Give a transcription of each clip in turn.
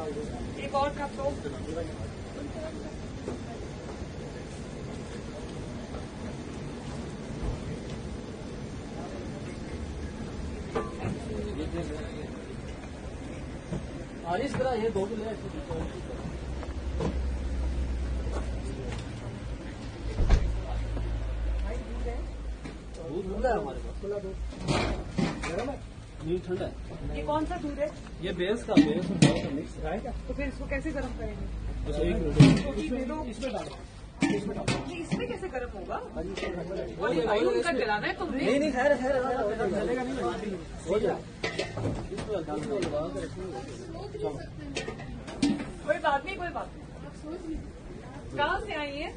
एक और कप दो। इस तरह ये दो ले दूध ठंडा है हमारे पास। गरम है नहीं ठंडा है। ये कौन सा दूध है? ये बेस का मिक्स है क्या? तो फिर इसको कैसे गर्म करेंगे? बस एक मिनट इसमें डालो। इसमें कैसे गर्म होगा? वही कर चलाना है तुमने? नहीं खैर चलेगा नहीं हो जाए। कोई बात नहीं कोई बात नहीं। कहाँ से आई है?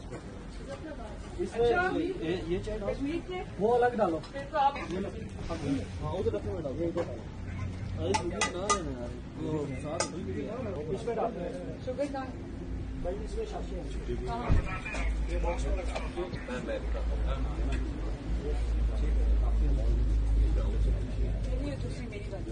इसमें ये चाहिए कश्मीर से? वो अलग डालो। फिर तो आप हाँ उधर रखने में डालो ये इधर डालो। अरे शुगर ना लेना यार वो साथ इसमें डालते हैं शुगर का भाई इसमें शाशी है। ये बॉक्स में लगा दूसरी मेरी बात